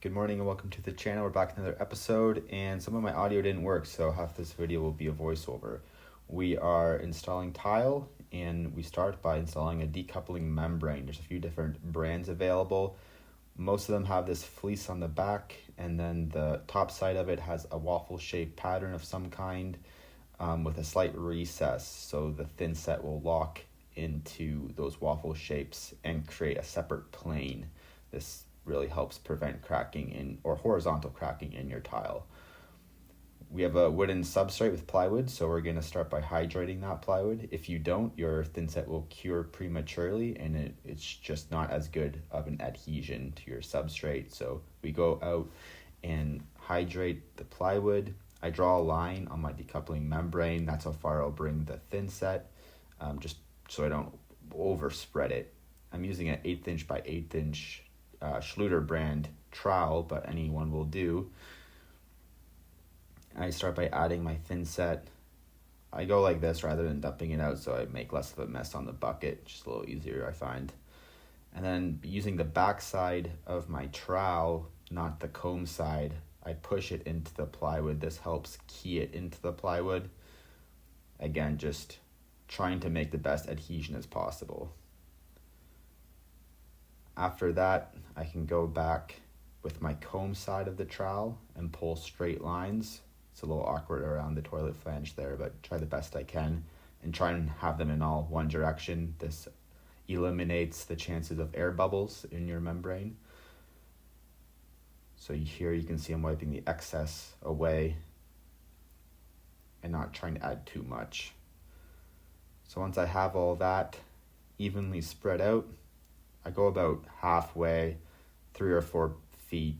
Good morning and welcome to the channel. We're back with another episode, and some of my audio didn't work, so half this video will be a voiceover. We are installing tile, and we start by installing a decoupling membrane. There's a few different brands available. Most of them have this fleece on the back, and then the top side of it has a waffle-shaped pattern of some kind with a slight recess, so the thin set will lock into those waffle shapes and create a separate plane. This really helps prevent cracking or horizontal cracking in your tile. We have a wooden substrate with plywood, so we're going to start by hydrating that plywood. If you don't, your thin set will cure prematurely, and it's just not as good of an adhesion to your substrate. So we go out and hydrate the plywood. I draw a line on my decoupling membrane. That's how far I'll bring the thin set, just so I don't overspread it. I'm using an 1/8 inch by 1/8 inch Schluter brand trowel, but any one will do. I start by adding my thin set. I go like this rather than dumping it out, so I make less of a mess on the bucket, just a little easier I find. And then using the back side of my trowel, not the comb side, I push it into the plywood. This helps key it into the plywood. Again, just trying to make the best adhesion as possible. After that, I can go back with my comb side of the trowel and pull straight lines. It's a little awkward around the toilet flange there, but try the best I can and try and have them in all one direction. This eliminates the chances of air bubbles in your membrane. So here you can see I'm wiping the excess away and not trying to add too much. So once I have all that evenly spread out, I go about halfway, 3 or 4 feet,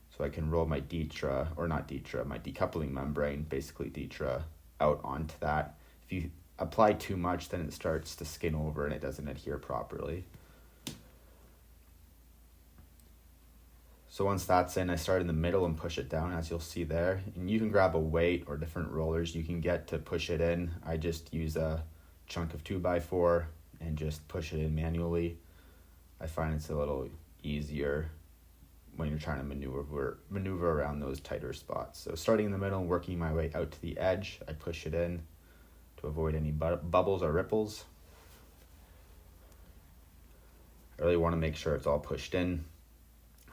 so I can roll my my decoupling membrane, basically Detra, out onto that. If you apply too much, then it starts to skin over and it doesn't adhere properly. So once that's in, I start in the middle and push it down, as you'll see there. And you can grab a weight or different rollers you can get to push it in. I just use a chunk of 2x4 and just push it in manually. I find it's a little easier when you're trying to maneuver around those tighter spots. So starting in the middle and working my way out to the edge, I push it in to avoid any bubbles or ripples. I really want to make sure it's all pushed in.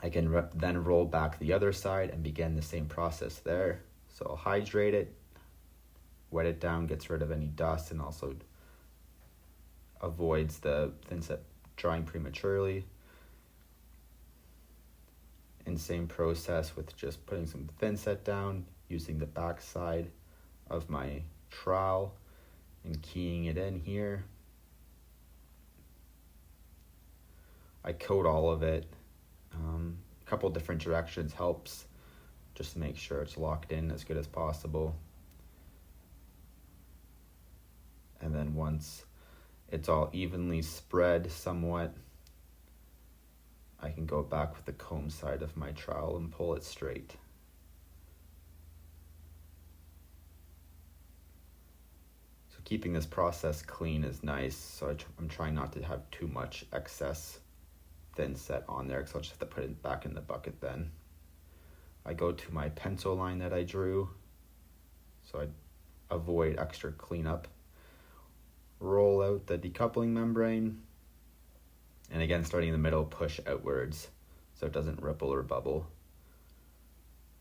I can then roll back the other side and begin the same process there. So I'll hydrate it, wet it down, gets rid of any dust, and also avoids the thin set drying prematurely. And same process with just putting some thin set down, using the back side of my trowel and keying it in here. I coat all of it. A couple different directions helps, just to make sure it's locked in as good as possible. And then once it's all evenly spread somewhat, I can go back with the comb side of my trowel and pull it straight. So keeping this process clean is nice, so I'm trying not to have too much excess thin set on there, because I'll just have to put it back in the bucket then. I go to my pencil line that I drew, so I avoid extra cleanup. Roll out the decoupling membrane, and again, starting in the middle, push outwards so it doesn't ripple or bubble.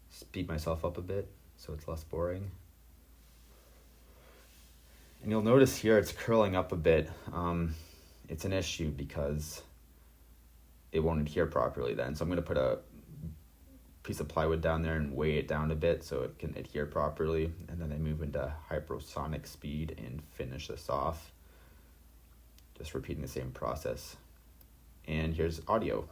Speed myself up a bit so it's less boring. And you'll notice here it's curling up a bit. It's an issue because it won't adhere properly then. So I'm going to put a piece of plywood down there and weigh it down a bit so it can adhere properly. And then I move into hypersonic speed and finish this off. Just repeating the same process. And here's audio.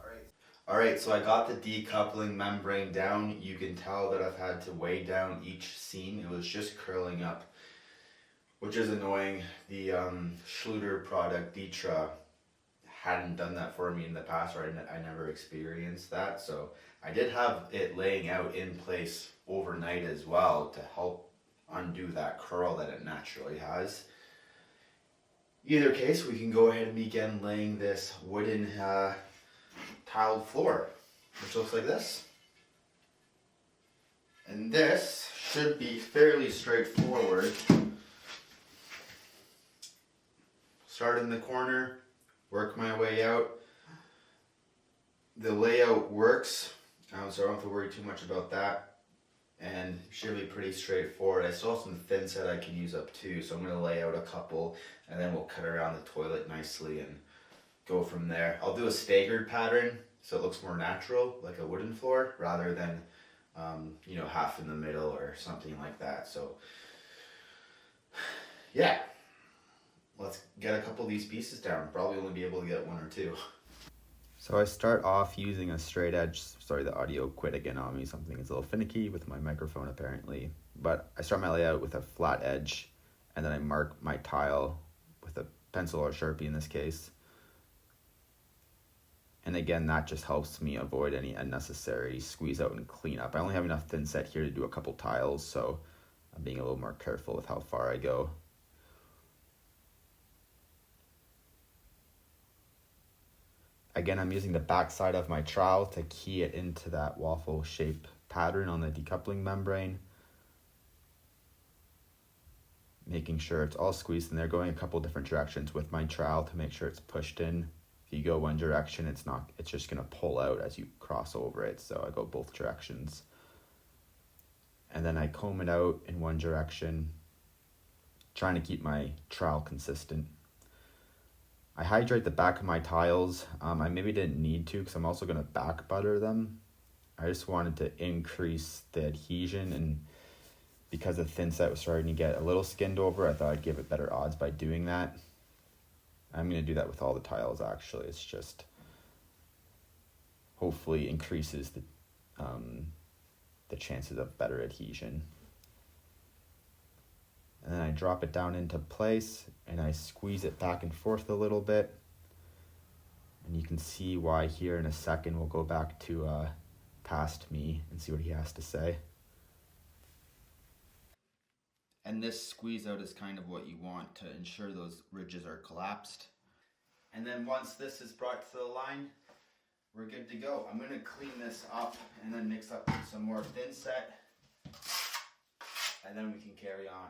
All right, so I got the decoupling membrane down. You can tell that I've had to weigh down each seam. It was just curling up, which is annoying. The Schluter product, Detra, hadn't done that for me in the past, or I never experienced that. So I did have it laying out in place overnight as well to help undo that curl that it naturally has. Either case, we can go ahead and begin laying this wooden tiled floor. which looks like this. And this should be fairly straightforward. Start in the corner, work my way out. The layout works, so I don't have to worry too much about that. And should be pretty straightforward. I still have some thin set I can use up too, so I'm going to lay out a couple and then we'll cut around the toilet nicely and go from there. I'll do a staggered pattern so it looks more natural, like a wooden floor, rather than half in the middle or something like that. So yeah, let's get a couple of these pieces down. Probably only be able to get one or two. So I start off using a straight edge. Sorry, the audio quit again on me. Something is a little finicky with my microphone apparently. But I start my layout with a flat edge, and then I mark my tile with a pencil or Sharpie in this case. And again, that just helps me avoid any unnecessary squeeze out and clean up. I only have enough thin set here to do a couple tiles, so I'm being a little more careful with how far I go. Again, I'm using the back side of my trowel to key it into that waffle shape pattern on the decoupling membrane. Making sure it's all squeezed in there, going a couple different directions with my trowel to make sure it's pushed in. If you go one direction, it's just gonna pull out as you cross over it. So I go both directions. And then I comb it out in one direction, trying to keep my trowel consistent. I hydrate the back of my tiles. I maybe didn't need to because I'm also going to back butter them. I just wanted to increase the adhesion, and because the thin set was starting to get a little skinned over, I thought I'd give it better odds by doing that. I'm going to do that with all the tiles actually. It's just hopefully increases the chances of better adhesion. And then I drop it down into place and I squeeze it back and forth a little bit. And you can see why here in a second. We'll go back to past me and see what he has to say. And this squeeze out is kind of what you want to ensure those ridges are collapsed. And then once this is brought to the line, we're good to go. I'm going to clean this up and then mix up some more thin set, and then we can carry on.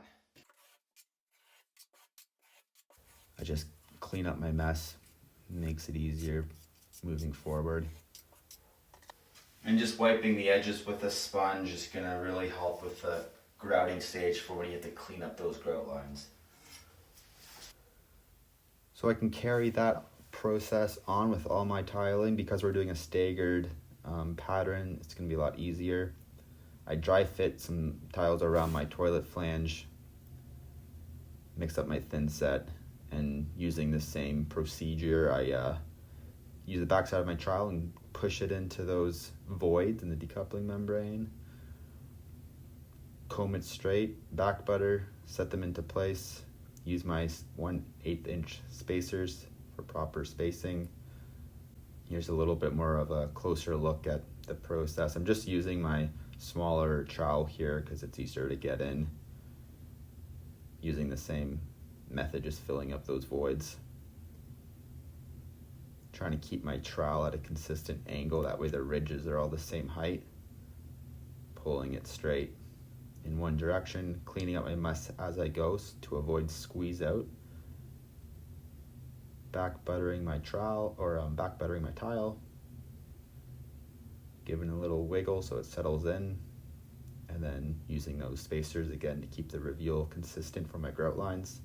I just clean up my mess, makes it easier moving forward. And just wiping the edges with a sponge is going to really help with the grouting stage for when you have to clean up those grout lines. So I can carry that process on with all my tiling. Because we're doing a staggered pattern, it's going to be a lot easier. I dry fit some tiles around my toilet flange, mix up my thin set, and using the same procedure, I use the backside of my trowel and push it into those voids in the decoupling membrane. Comb it straight, back butter, set them into place. Use my 1/8 inch spacers for proper spacing. Here's a little bit more of a closer look at the process. I'm just using my smaller trowel here because it's easier to get in. Using the same method, just filling up those voids. Trying to keep my trowel at a consistent angle, that way the ridges are all the same height. Pulling it straight in one direction, cleaning up my mess as I go to avoid squeeze out. Back buttering my trowel, or back buttering my tile. Giving a little wiggle so it settles in. And then using those spacers again to keep the reveal consistent for my grout lines.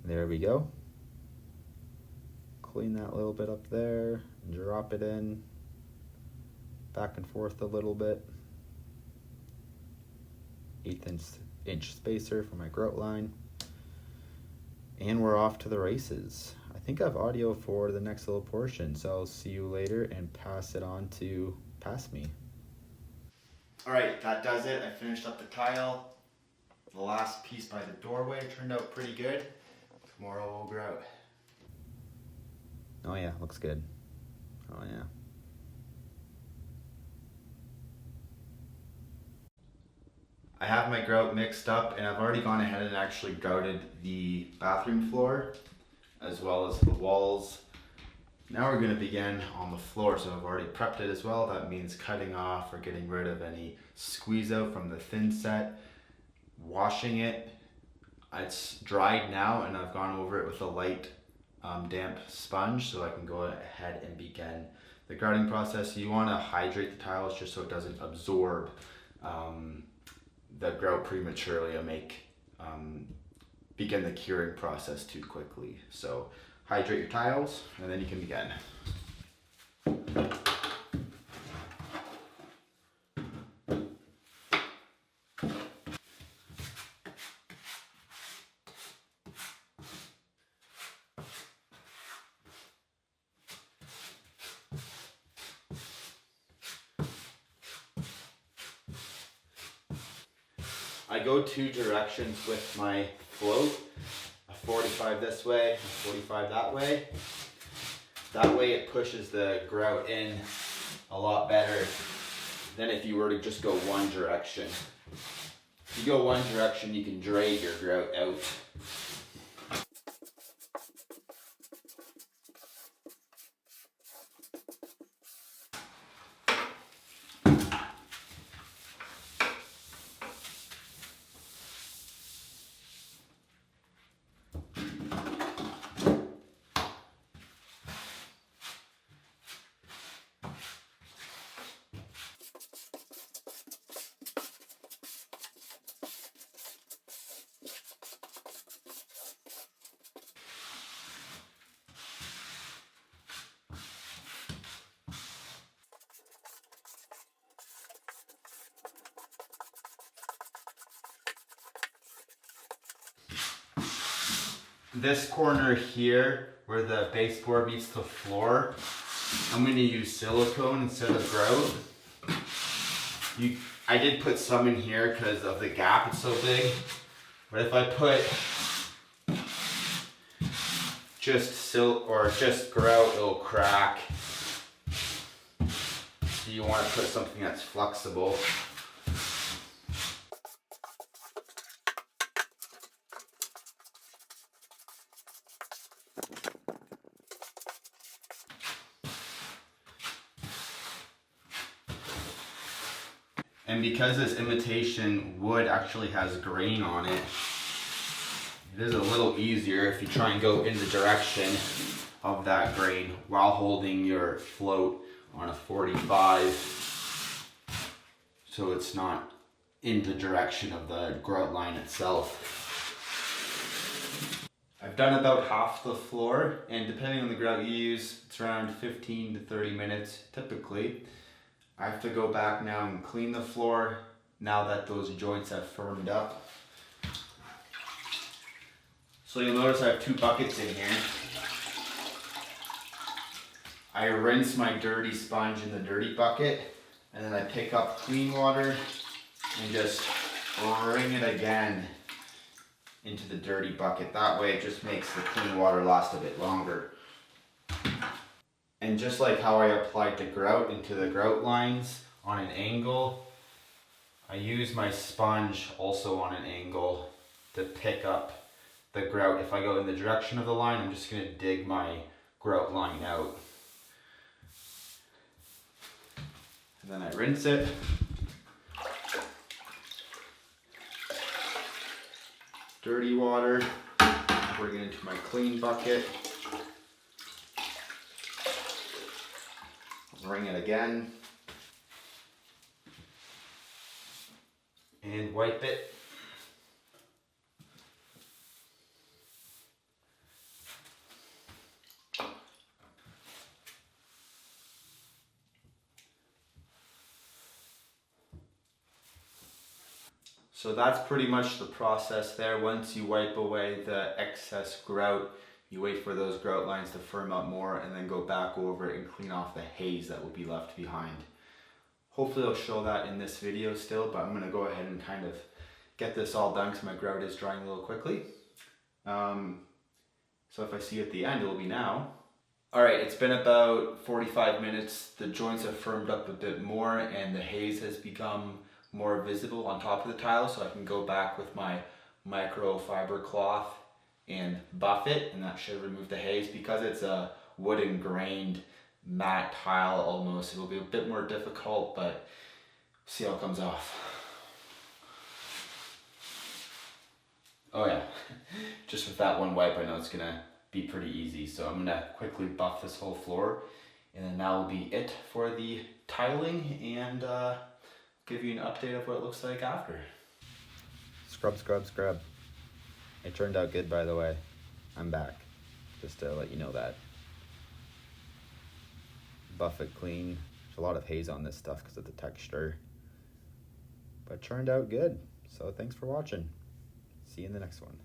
There we go. Clean that little bit up there and drop it in. Back and forth a little bit. 1/8 inch spacer for my grout line. And we're off to the races. I think I have audio for the next little portion, so I'll see you later and pass it on to Pass Me. Alright, that does it. I finished up the tile. The last piece by the doorway turned out pretty good. Tomorrow we'll grout. Oh yeah, looks good. Oh yeah. I have my grout mixed up, and I've already gone ahead and actually grouted the bathroom floor as well as the walls. Now we're going to begin on the floor. So I've already prepped it as well. That means cutting off or getting rid of any squeeze out from the thin set, washing it. It's dried now, and I've gone over it with a light damp sponge so I can go ahead and begin the grouting process. You want to hydrate the tiles just so it doesn't absorb the grout prematurely and begin the curing process too quickly. So hydrate your tiles and then you can begin. I go two directions with my float, a 45 this way, a 45 that way. That way it pushes the grout in a lot better than if you were to just go one direction. If you go one direction, you can drag your grout out. This corner here, where the baseboard meets the floor, I'm going to use silicone instead of grout. I did put some in here because of the gap, it's so big. But if I put just grout, it'll crack. So you want to put something that's flexible. And because this imitation wood actually has grain on it, it is a little easier if you try and go in the direction of that grain while holding your float on a 45, so it's not in the direction of the grout line itself. I've done about half the floor, and depending on the grout you use, it's around 15 to 30 minutes typically. I have to go back now and clean the floor now that those joints have firmed up. So you'll notice I have two buckets in here. I rinse my dirty sponge in the dirty bucket, and then I pick up clean water and just wring it again into the dirty bucket. That way it just makes the clean water last a bit longer. And just like how I applied the grout into the grout lines on an angle, I use my sponge also on an angle to pick up the grout. If I go in the direction of the line, I'm just going to dig my grout line out. And then I rinse it. Dirty water, bring it into my clean bucket. Ring it again. And wipe it. So that's pretty much the process there. Once you wipe away the excess grout, you wait for those grout lines to firm up more and then go back over it and clean off the haze that will be left behind. Hopefully I'll show that in this video still, but I'm going to go ahead and kind of get this all done because my grout is drying a little quickly. So if I see you at the end, it will be now. Alright, it's been about 45 minutes. The joints have firmed up a bit more and the haze has become more visible on top of the tile, so I can go back with my microfiber cloth and buff it, and that should remove the haze. Because it's a wooden grained matte tile almost, it'll be a bit more difficult, but see how it comes off. Oh yeah, just with that one wipe I know it's gonna be pretty easy, so I'm gonna quickly buff this whole floor, and then that will be it for the tiling, and give you an update of what it looks like after. Scrub, scrub, scrub. It turned out good, by the way. I'm back, just to let you know that. Buff it clean. There's a lot of haze on this stuff because of the texture, but it turned out good. So thanks for watching. See you in the next one.